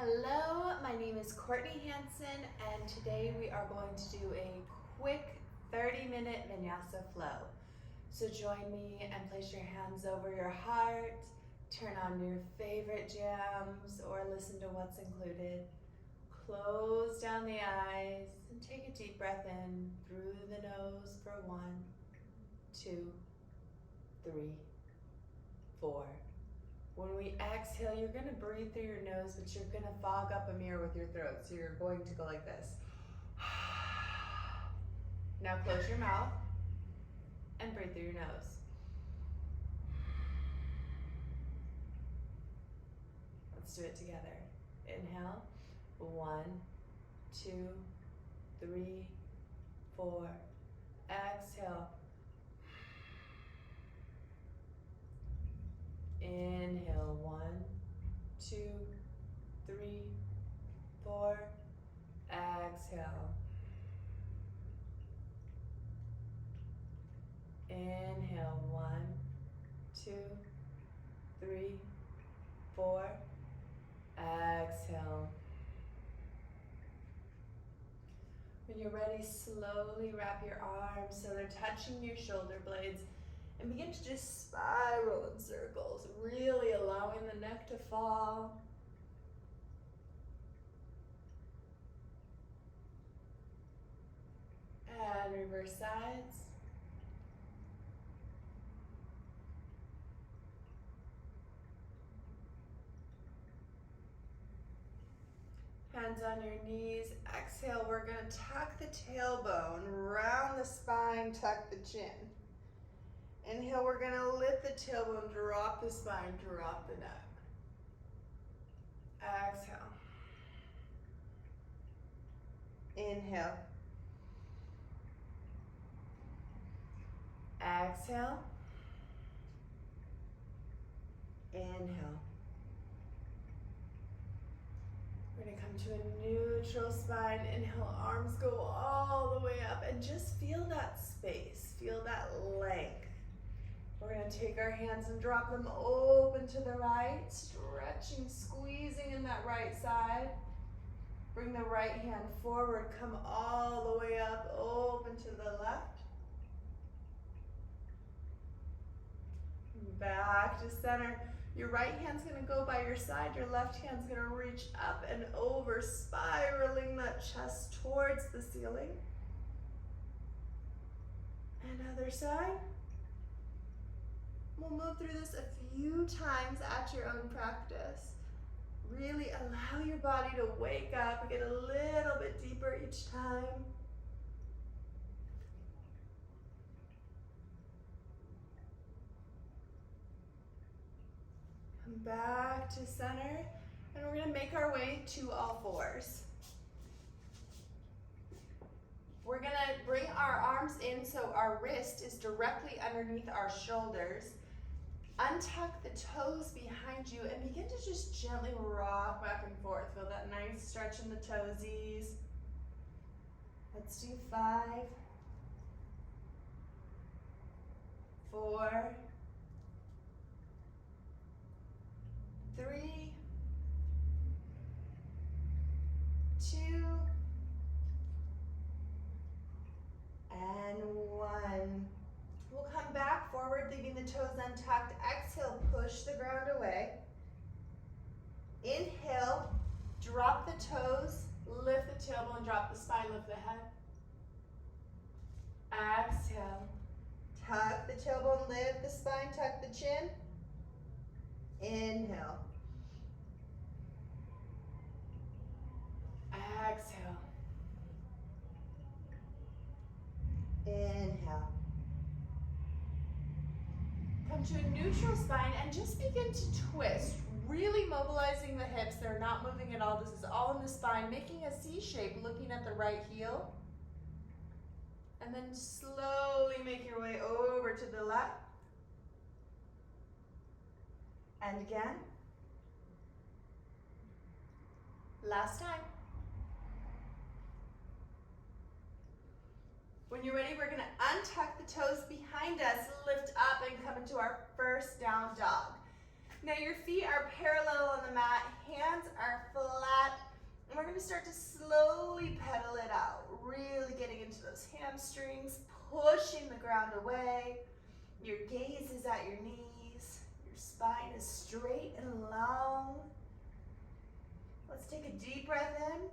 Hello, my name is Courtney Hanson, and today we are going to do a quick 30-minute vinyasa flow. So join me and place your hands over your heart, turn on your favorite jams or listen to what's included. Close down the eyes and take a deep breath in through the nose for 1, 2, 3, 4. When we exhale, you're going to breathe through your nose, but you're going to fog up a mirror with your throat. So you're going to go like this. Now close your mouth and breathe through your nose. Let's do it together. Inhale. 1, 2, 3, 4. Exhale. Inhale, 1, 2, 3, 4. Exhale. Inhale, 1, 2, 3, 4. Exhale. When you're ready, slowly wrap your arms so they're touching your shoulder blades. And begin to just spiral in circles, really allowing the neck to fall. And reverse sides. Hands on your knees. Exhale, we're going to tuck the tailbone, round the spine, tuck the chin. Inhale, we're going to lift the tailbone, drop the spine, drop the neck. Exhale. Inhale. Exhale. Inhale. We're going to come to a neutral spine. Inhale, arms go all the way up and just feel that space, feel that length. We're going to take our hands and drop them open to the right, stretching, squeezing in that right side. Bring the right hand forward, come all the way up, open to the left. Back to center. Your right hand's going to go by your side, your left hand's going to reach up and over, spiraling that chest towards the ceiling. And other side. We'll move through this a few times at your own practice. Really allow your body to wake up and get a little bit deeper each time. Come back to center, and we're going to make our way to all fours. We're going to bring our arms in so our wrist is directly underneath our shoulders. Untuck the toes behind you and begin to just gently rock back and forth. Feel that nice stretch in the toesies. Let's do 5, 4, 3, 2, and 1. We'll come back forward, leaving the toes untucked. Exhale, push the ground away. Inhale, drop the toes, lift the tailbone, drop the spine, lift the head. Exhale, tuck the tailbone, lift the spine, tuck the chin. Inhale. Exhale. Inhale. Come to a neutral spine and just begin to twist, really mobilizing the hips. They're not moving at all. This is all in the spine, making a C shape, looking at the right heel. And then slowly make your way over to the left. And again. Last time. When you're ready, we're going to untuck the toes behind us, lift up, and come into our first down dog. Now your feet are parallel on the mat, hands are flat, and we're gonna start to slowly pedal it out, really getting into those hamstrings, pushing the ground away. Your gaze is at your knees, your spine is straight and long. Let's take a deep breath in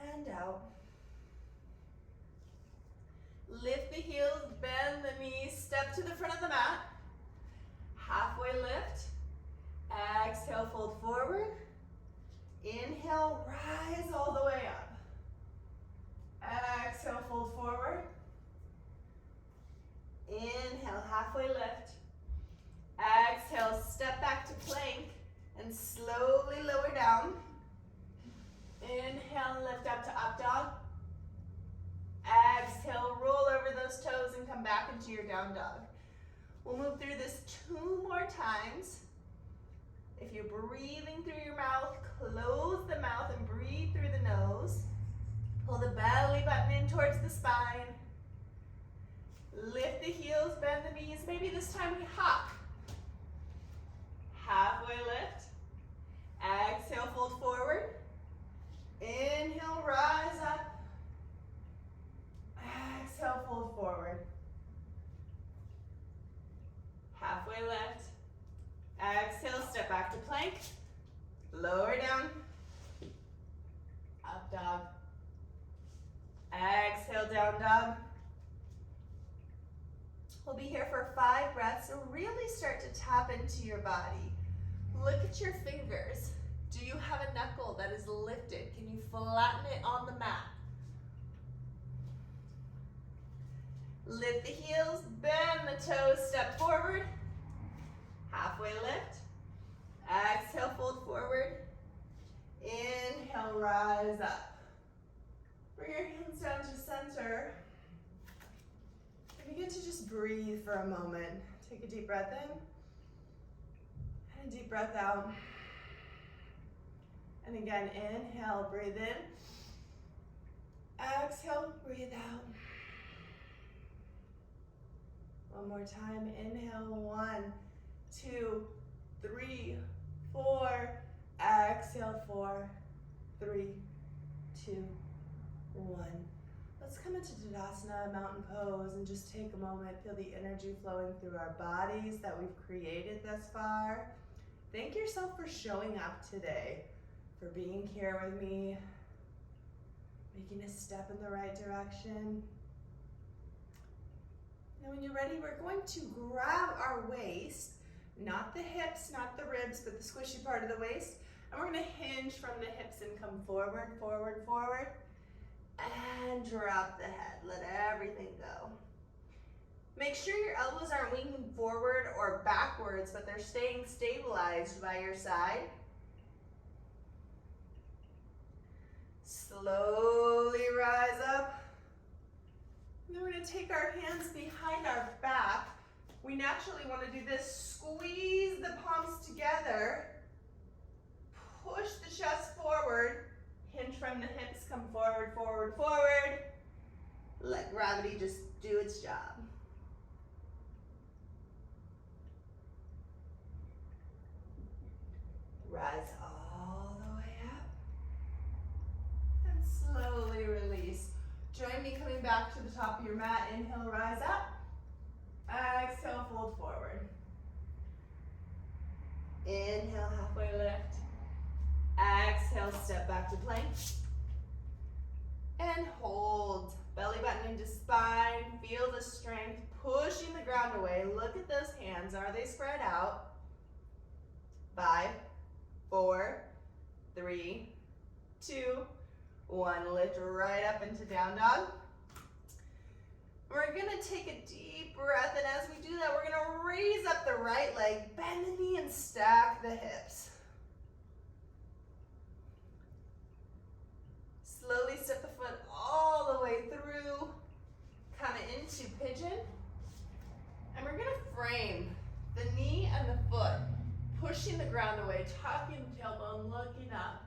and out. Lift the heels, bend the knees, step to the front of the mat. Halfway lift. Exhale, fold forward. Inhale, rise all the way up. Exhale, fold forward. Inhale, halfway lift. Exhale, step back to plank and slowly lower down. Inhale, lift up to up dog. Exhale, roll over those toes and come back into your down dog. We'll move through this 2 more times. If you're breathing through your mouth, close the mouth and breathe through the nose. Pull the belly button in towards the spine. Lift the heels, bend the knees. Maybe this time we hop. Halfway lift. Exhale, fold forward. Inhale, rise up. Exhale, fold forward. Halfway lift. Exhale, step back to plank. Lower down. Up dog. Exhale, down dog. We'll be here for 5 breaths, so really start to tap into your body. Look at your fingers. Do you have a knuckle that is lifted? Can you flatten it on the mat? Lift the heels, bend the toes, step forward. Halfway lift. Exhale, fold forward. Inhale, rise up. Bring your hands down to center. And begin to just breathe for a moment. Take a deep breath in. And a deep breath out. And again, inhale, breathe in. Exhale, breathe out. One more time, inhale, 1, 2, 3, 4. Exhale, 4, 3, 2, 1. Let's come into Tadasana, mountain pose, and just take a moment, feel the energy flowing through our bodies that we've created thus far. Thank yourself for showing up today, for being here with me, making a step in the right direction. Now when you're ready, we're going to grab our waist, not the hips, not the ribs, but the squishy part of the waist, and we're gonna hinge from the hips and come forward, forward, forward, and drop the head. Let everything go. Make sure your elbows aren't leaning forward or backwards, but they're staying stabilized by your side. Slowly rise up. And then we're going to take our hands behind our back. We naturally want to do this. Squeeze the palms together. Push the chest forward. Hinge from the hips. Come forward, forward, forward. Let gravity just do its job. Rise all the way up. And slowly release. Join me coming back to the top of your mat. Inhale, rise up. Exhale, fold forward. Inhale, halfway lift. Exhale, step back to plank. And hold. Belly button into spine. Feel the strength. Pushing the ground away. Look at those hands. Are they spread out? 5, 4, 3, 2, 1. Lift right up into down dog. We're gonna take a deep breath, and as we do that, we're gonna raise up the right leg, bend the knee, and stack the hips. Slowly step the foot all the way through, come into pigeon, and we're gonna frame the knee and the foot, pushing the ground away, tucking the tailbone, looking up.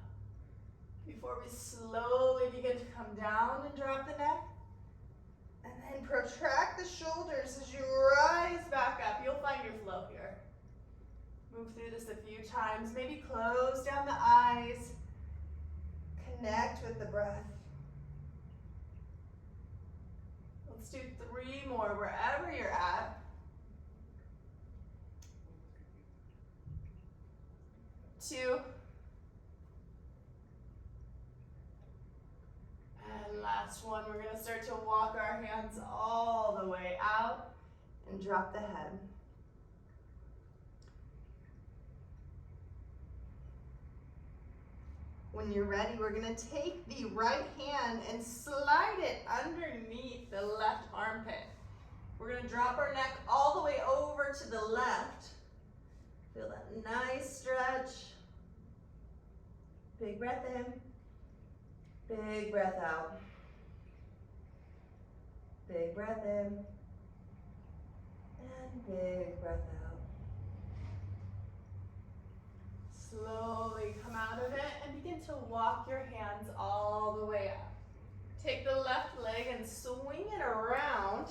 Before we slowly begin to come down and drop the neck. And then protract the shoulders as you rise back up. You'll find your flow here. Move through this a few times. Maybe close down the eyes. Connect with the breath. Let's do 3 more wherever you're at. 2. And last one, we're gonna start to walk our hands all the way out and drop the head. When you're ready, we're gonna take the right hand and slide it underneath the left armpit. We're gonna drop our neck all the way over to the left. Feel that nice stretch. Big breath in, big breath out. Big breath in, and big breath out. Slowly come out of it and begin to walk your hands all the way up. Take the left leg and swing it around.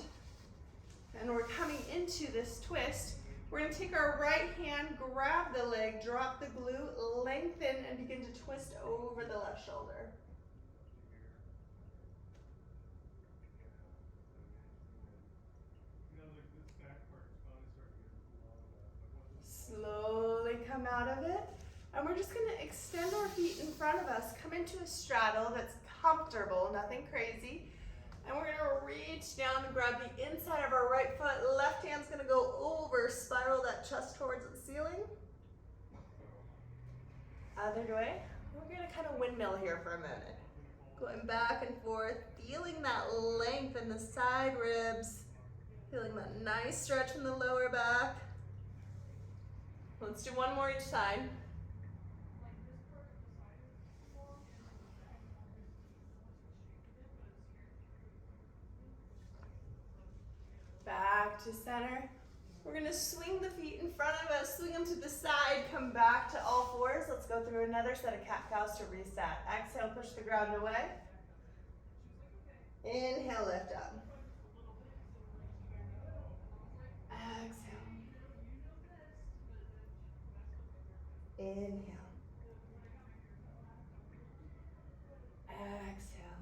And we're coming into this twist. We're going to take our right hand, grab the leg, drop the glute, lengthen, and begin to twist over the left shoulder. Slowly come out of it. And we're just going to extend our feet in front of us, come into a straddle that's comfortable, nothing crazy. And we're going to reach down and grab the inside of our right foot. Left hand's going to go over, spiral that chest towards the ceiling. Other way. We're going to kind of windmill here for a minute. Going back and forth, feeling that length in the side ribs. Feeling that nice stretch in the lower back. Let's do one more each side. Back to center. We're going to swing the feet in front of us, swing them to the side, come back to all fours. Let's go through another set of cat-cows to reset. Exhale, push the ground away. Inhale, lift up. Exhale. Inhale. Exhale.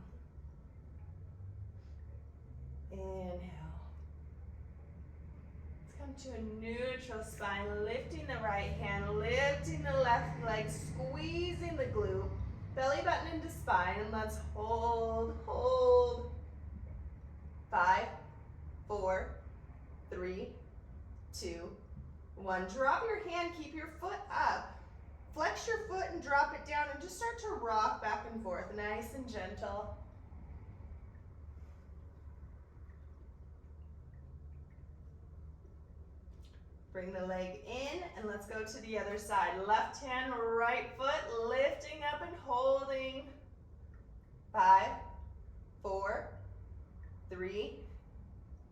Inhale. To a neutral spine, lifting the right hand, lifting the left leg, squeezing the glute, belly button into spine, and let's hold, hold. 5, 4, 3, 2, 1. Drop your hand, keep your foot up. Flex your foot and drop it down and just start to rock back and forth, nice and gentle. Bring the leg in and let's go to the other side. Left hand, right foot, lifting up and holding. 5, 4, 3,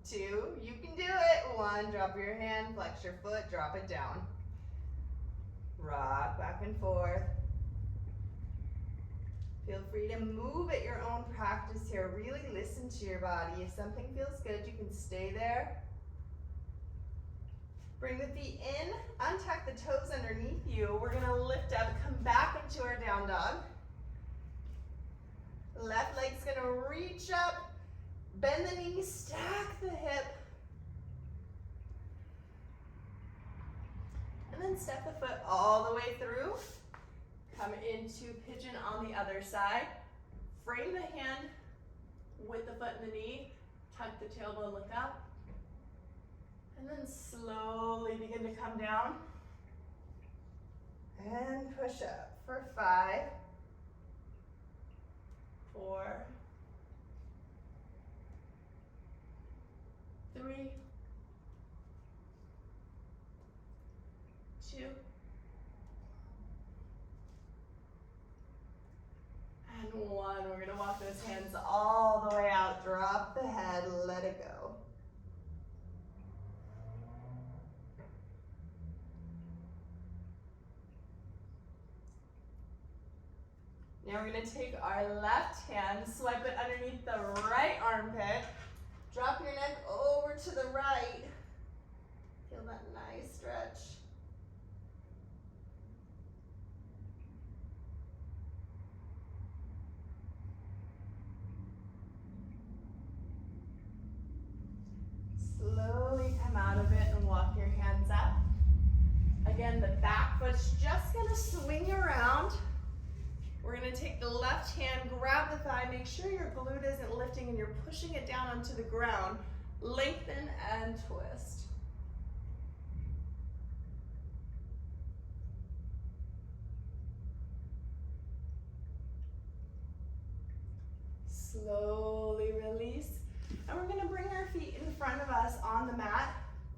2, you can do it. 1, drop your hand, flex your foot, drop it down. Rock back and forth. Feel free to move at your own practice here. Really listen to your body. If something feels good, you can stay there. Bring the feet in, untuck the toes underneath you. We're gonna lift up, come back into our down dog. Left leg's gonna reach up, bend the knee, stack the hip. And then step the foot all the way through. Come into pigeon on the other side. Frame the hand with the foot and the knee. Tuck the tailbone, look up. And then slowly begin to come down. And push up for 5, 4, 3, 2, and 1. We're going to walk those hands all the way out. Drop the head, let it go. Now we're going to take our left hand, swipe it underneath the right armpit, drop your neck over to the right. Feel that nice stretch. walk your hands up. Again, the back foot's just gonna swing around. We're gonna take the left hand, grab the thigh, make sure your glute isn't lifting and you're pushing it down onto the ground. Lengthen and twist. Slowly release. And we're gonna bring our feet in front of us on the mat.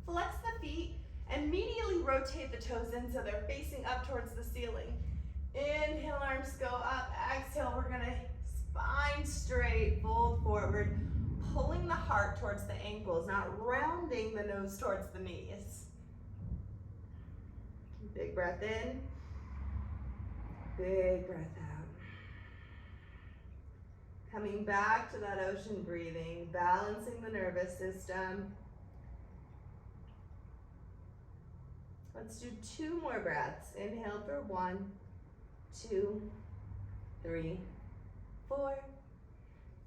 Flex the feet and immediately rotate the toes in so they're facing up towards the ceiling. Inhale, arms go up. Exhale, we're gonna spine straight, fold forward, pulling the heart towards the ankles, not rounding the nose towards the knees. Big breath in, big breath out. Coming back to that ocean breathing, balancing the nervous system. Let's do 2 more breaths. Inhale for 1, 2, 3, 4.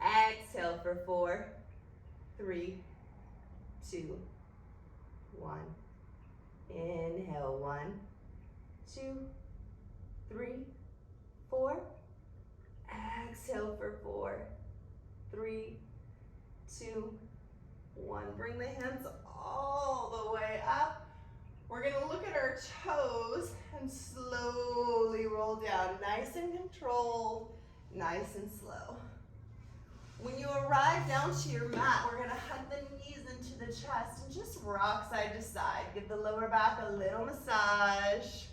Exhale for 4, 3, 2, 1. Inhale, 1, 2, 3, 4. Exhale for 4, 3, 2, 1. Bring the hands all the way up. We're gonna look at our toes and slowly roll down, nice and controlled, nice and slow. When you arrive down to your mat, we're gonna hug the knees into the chest and just rock side to side. Give the lower back a little massage.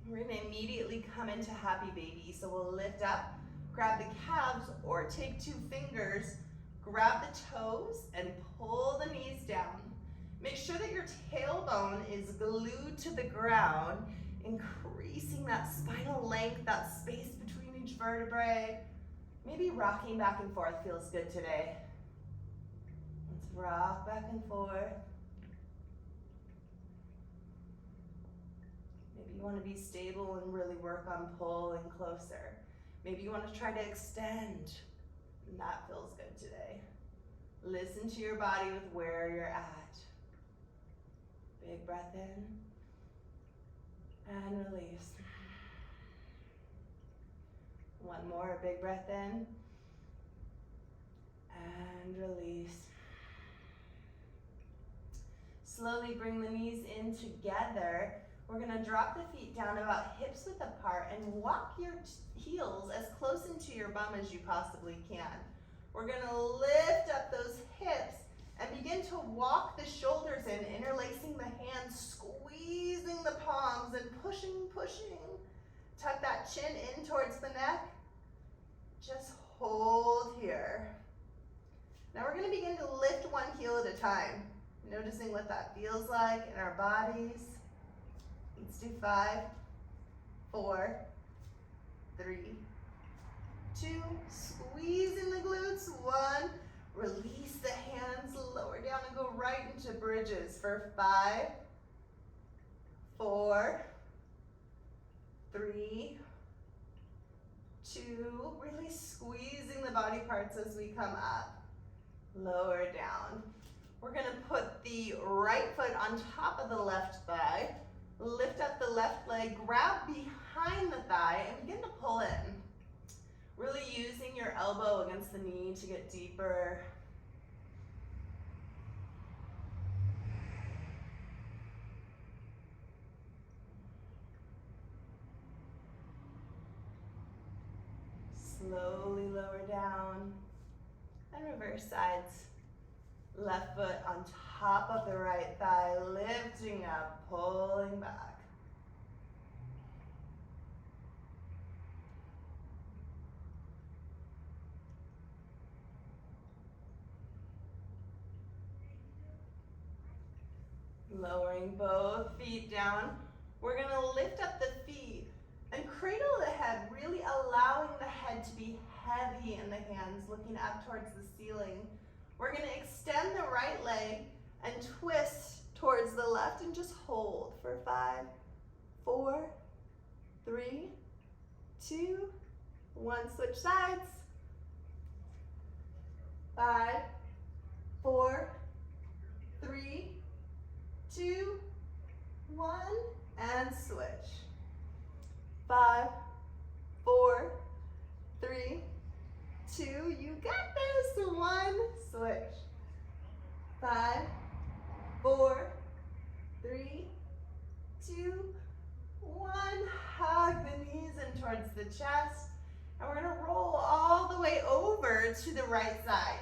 We're gonna immediately come into happy baby. So we'll lift up, grab the calves, or take 2 fingers, grab the toes and pull the knees down. Make sure that your tailbone is glued to the ground, increasing that spinal length, that space between each vertebrae. Maybe rocking back and forth feels good today. Let's rock back and forth. Maybe you want to be stable and really work on pulling closer. Maybe you want to try to extend, and that feels good today. Listen to your body with where you're at. Big breath in and release. One more, big breath in and release. Slowly bring the knees in together. We're gonna drop the feet down about hips width apart and walk your heels as close into your bum as you possibly can. We're gonna lift up those hips and begin to walk the shoulders in, interlacing the hands, squeezing the palms and pushing. Tuck that chin in towards the neck. Just hold here. Now we're gonna begin to lift one heel at a time, noticing what that feels like in our bodies. Let's do 5, 4, 3, 2, squeeze in the glutes, 1, release the hands, lower down and go right into bridges for 5, 4, 3, 2, really squeezing the body parts as we come up, lower down. We're gonna put the right foot on top of the left thigh, lift up the left leg, grab behind the thigh and begin to pull in. Really using your elbow against the knee to get deeper. Slowly lower down and reverse sides. Left foot on top of the right thigh, lifting up, pulling back. Lowering both feet down. We're gonna lift up the feet and cradle the head, really allowing the head to be heavy in the hands, looking up towards the ceiling. We're gonna extend the right leg and twist towards the left and just hold for 5, 4, 3, 2, 1. Switch sides. 5, 4, 5, 4, 3, 2, 1. Hug the knees in towards the chest. And we're gonna roll all the way over to the right side.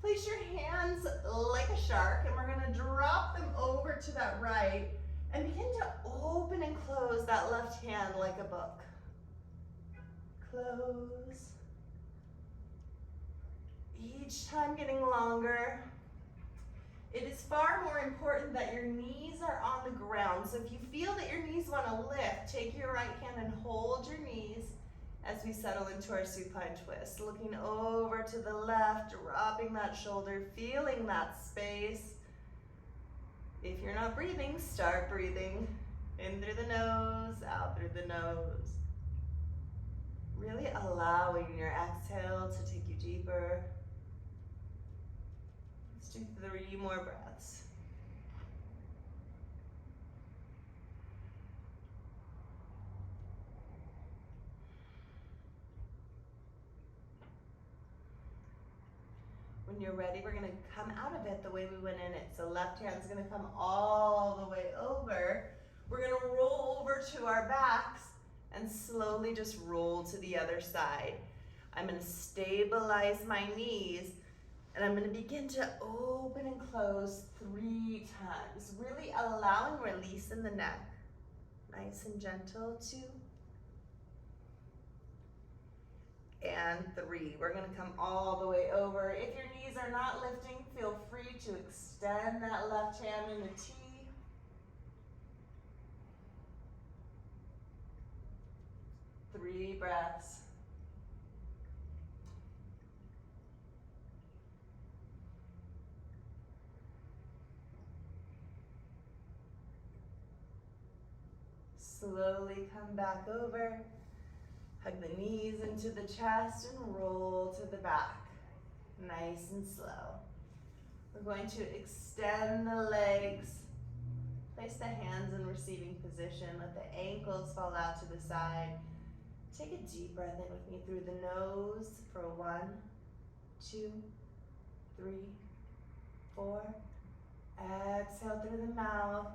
Place your hands like a shark, and we're gonna drop them over to that right and begin to open and close that left hand like a book. Close. Each time getting longer. It is far more important that your knees are on the ground. So if you feel that your knees want to lift, take your right hand and hold your knees as we settle into our supine twist. Looking over to the left, dropping that shoulder, feeling that space. If you're not breathing, start breathing. In through the nose, out through the nose. Really allowing your exhale to take you deeper. Let's do 3 more breaths. When you're ready, we're gonna come out of it the way we went in it. So left hand's gonna come all the way over. We're gonna roll over to our backs and slowly just roll to the other side. I'm gonna stabilize my knees and I'm gonna begin to open and close 3 times, really allowing release in the neck. Nice and gentle, 2. And 3. We're gonna come all the way over. If your knees are not lifting, feel free to extend that left hand in a T. 3 breaths. Slowly come back over. Hug the knees into the chest and roll to the back. Nice and slow. We're going to extend the legs. Place the hands in receiving position. Let the ankles fall out to the side. Take a deep breath in with me through the nose for 1, 2, 3, 4. Exhale through the mouth.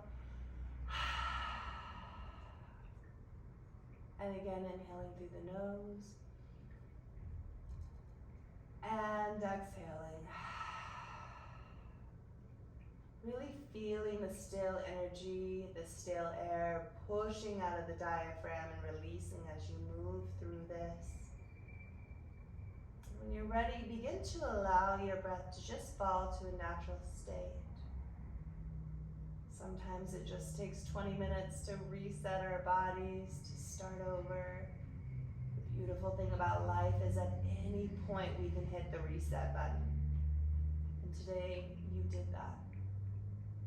And again, inhaling through the nose. And exhaling. Really feeling the still energy, the still air pushing out of the diaphragm and releasing as you move through this. When you're ready, begin to allow your breath to just fall to a natural state. Sometimes it just takes 20 minutes to reset our bodies, to start over. The beautiful thing about life is at any point we can hit the reset button. And today you did that.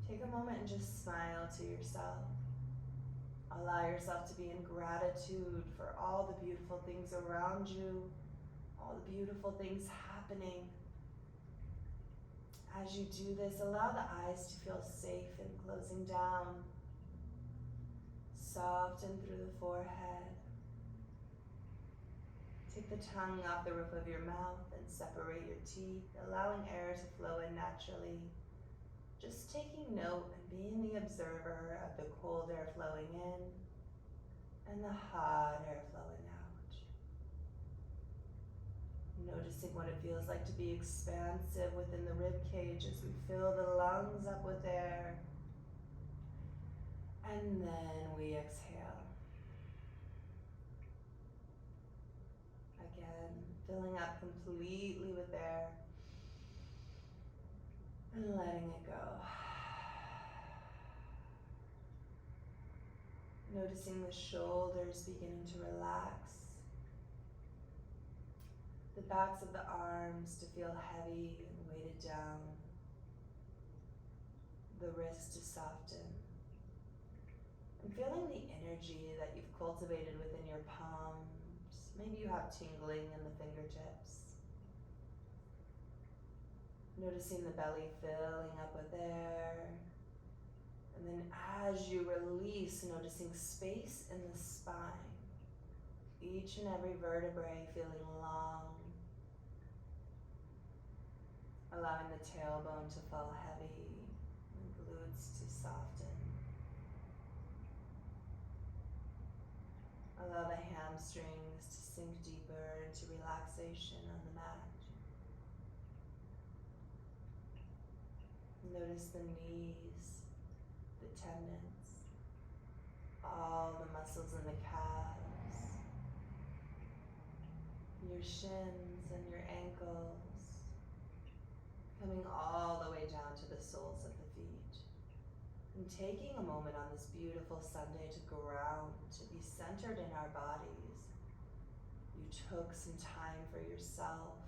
Take a moment and just smile to yourself. Allow yourself to be in gratitude for all the beautiful things around you, all the beautiful things happening. As you do this, allow the eyes to feel safe and closing down. Soften through the forehead. Take the tongue off the roof of your mouth and separate your teeth, allowing air to flow in naturally. Just taking note and being the observer of the cold air flowing in and the hot air flowing out. Noticing what it feels like to be expansive within the rib cage as we fill the lungs up with air. And then we exhale. Again, filling up completely with air and letting it go. Noticing the shoulders beginning to relax. The backs of the arms to feel heavy and weighted down. The wrists to soften. And feeling the energy that you've cultivated within your palms. Maybe you have tingling in the fingertips. Noticing the belly filling up with air. And then as you release, noticing space in the spine. Each and every vertebrae feeling long. allowing the tailbone to fall heavy and glutes to soften. Allow the hamstrings to sink deeper into relaxation on the mat. Notice the knees, the tendons, all the muscles in the calves, your shins and your ankles, coming all the way down to the soles of the feet. And taking a moment on this beautiful Sunday to ground, to be centered in our bodies. You took some time for yourself.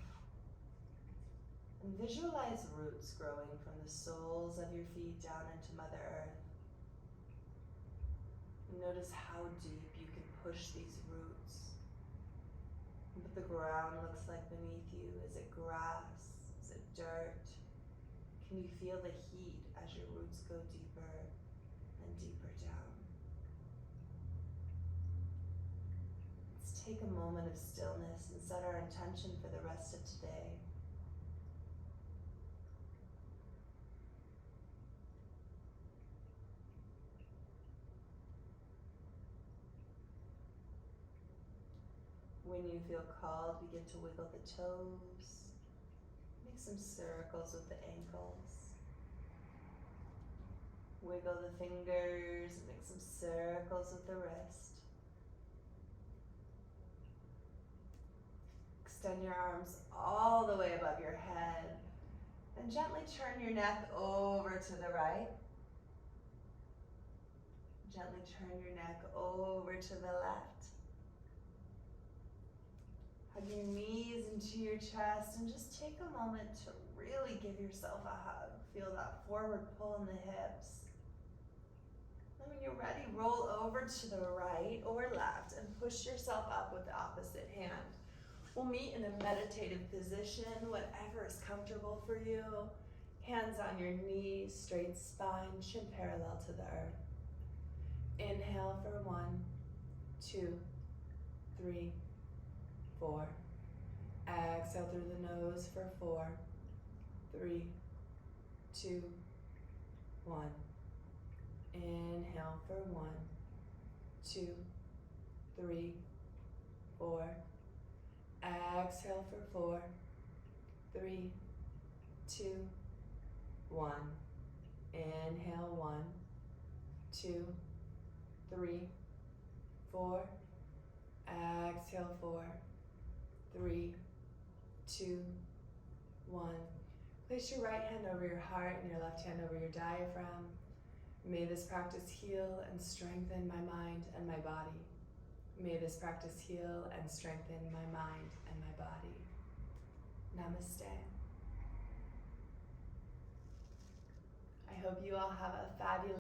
And visualize roots growing from the soles of your feet down into Mother Earth. And notice how deep you can push these roots. And what the ground looks like beneath you. Is it grass? Is it dirt? Can you feel the heat as your roots go deeper and deeper down? Let's take a moment of stillness and set our intention for the rest of today. When you feel called, begin to wiggle the toes. Make some circles with the ankles. Wiggle the fingers and make some circles with the wrist. Extend your arms all the way above your head and gently turn your neck over to the right. Gently turn your neck over to the left. Hug your knees into your chest and just take a moment to really give yourself a hug. Feel that forward pull in the hips. And when you're ready, roll over to the right or left and push yourself up with the opposite hand. We'll meet in a meditative position, whatever is comfortable for you. Hands on your knees, straight spine, chin parallel to the earth. Inhale for 1, 2, 3, 4. Exhale through the nose for 4, 3, 2, 1. Inhale for 1, 2, 3, 4. Exhale for 4, 3, 2, 1. Inhale 1, 2, 3, 4. Exhale 4, 3, 2, 1. Place your right hand over your heart and your left hand over your diaphragm. May this practice heal and strengthen my mind and my body. May this practice heal and strengthen my mind and my body. Namaste. I hope you all have a fabulous